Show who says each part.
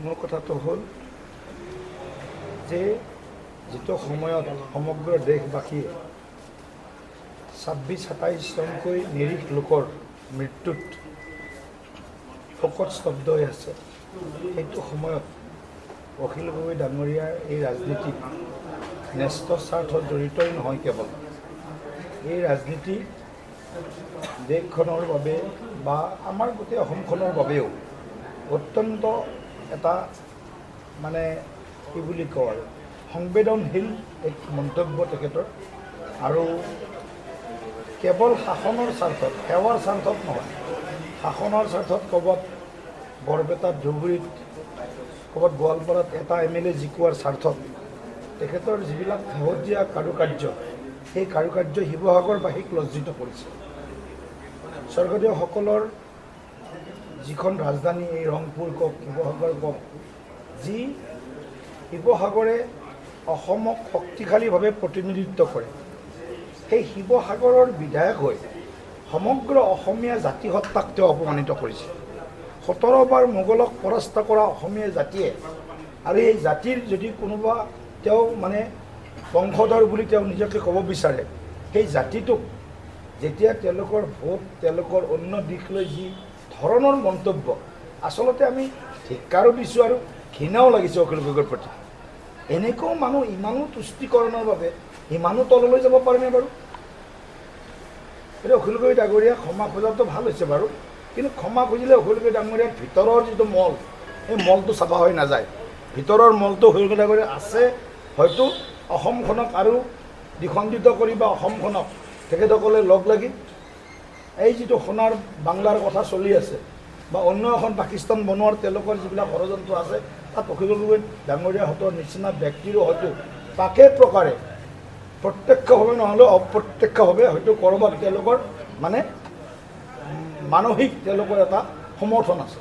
Speaker 1: মোৰ কথাটো হ'ল যে যিটো সময়ত সমগ্ৰ দেশবাসীয়ে 26-27 জনকৈ নিৰীহ লোকৰ মৃত্যুত শোকত স্তব্ধ হৈ আছে, সেইটো সময়ত অখিল গগৈ ডাঙৰীয়াৰ এই ৰাজনীতি ন্যস্ত স্বাৰ্থত জড়িতই নহয়, কেৱল এই ৰাজনীতি দেশখনৰ বাবে বা আমাৰ গোটেই অসমখনৰ বাবেও অত্যন্ত এটা মানে কি বুলি কওঁ আৰু সংবেদনশীল এক মন্তব্য তেখেতৰ। আৰু কেৱল শাসনৰ স্বাৰ্থত, সেৱাৰ স্বাৰ্থত নহয়, শাসনৰ স্বাৰ্থত ক'ৰবাত বৰপেটাত, ধুবুৰীত, ক'ৰবাত গোৱালপাৰাত এটা MLA জিকোৱাৰ স্বাৰ্থত তেখেতৰ যিবিলাক শেহতীয়া কাৰুকাৰ্য, সেই কাৰুকাৰ্য শিৱসাগৰবাসীক লজ্জিত কৰিছে। স্বৰ্গদেউসকলৰ যিখন ৰাজধানী, এই ৰংপুৰ কওক, শিৱসাগৰ কওক, যি শিৱসাগৰে অসমক শক্তিশালীভাৱে প্ৰতিনিধিত্ব কৰে, সেই শিৱসাগৰৰ বিধায়ক হৈ সমগ্ৰ অসমীয়া জাতিসত্তাক তেওঁ অপমানিত কৰিছে। 17 বাৰ মোগলক পৰাস্ত কৰা অসমীয়া জাতিয়ে, আৰু এই জাতিৰ যদি কোনোবা তেওঁ মানে বংশধৰ বুলি তেওঁ নিজকে ক'ব বিচাৰে, সেই জাতিটোক যেতিয়া তেওঁলোকৰ ভোট, তেওঁলোকৰ অন্য দিশ লৈ যি ধৰণৰ মন্তব্য, আচলতে আমি ধিক্কাৰো দিছোঁ আৰু ঘৃণাও লাগিছে অখিল গগৈৰ প্ৰতি। এনেকুৱাও মানুহ ইমানো তুষ্টিকৰণৰ বাবে ইমানো তললৈ যাব পাৰেনে বাৰু? এতিয়া অখিল গগৈ ডাঙৰীয়া ক্ষমা খোজাটো ভাল হৈছে বাৰু, কিন্তু ক্ষমা খুজিলে অখিল গগৈ ডাঙৰীয়াৰ ভিতৰৰ যিটো মল, সেই মলটো চাফা হৈ নাযায়। ভিতৰৰ মলটো অখিল গগৈ ডাঙৰীয়াৰ আছে, হয়তো অসমখনক আৰু দ্বিখণ্ডিত কৰি বা অসমখনক তেখেতসকলে লগ লাগি এই যিটো সোণাৰ বাংলাৰ কথা চলি আছে বা অন্য এখন পাকিস্তান বনোৱাৰ তেওঁলোকৰ যিবিলাক ষড়যন্ত্ৰ আছে, তাত অখিল গগৈ ডাঙৰীয়াহঁতৰ নিচিনা ব্যক্তিৰো হয়তো পাকে প্ৰকাৰে প্ৰত্যক্ষভাৱে নহ'লেও অপ্ৰত্যক্ষভাৱে হয়তো ক'ৰবাত তেওঁলোকৰ মানে মানসিক তেওঁলোকৰ এটা সমৰ্থন আছে।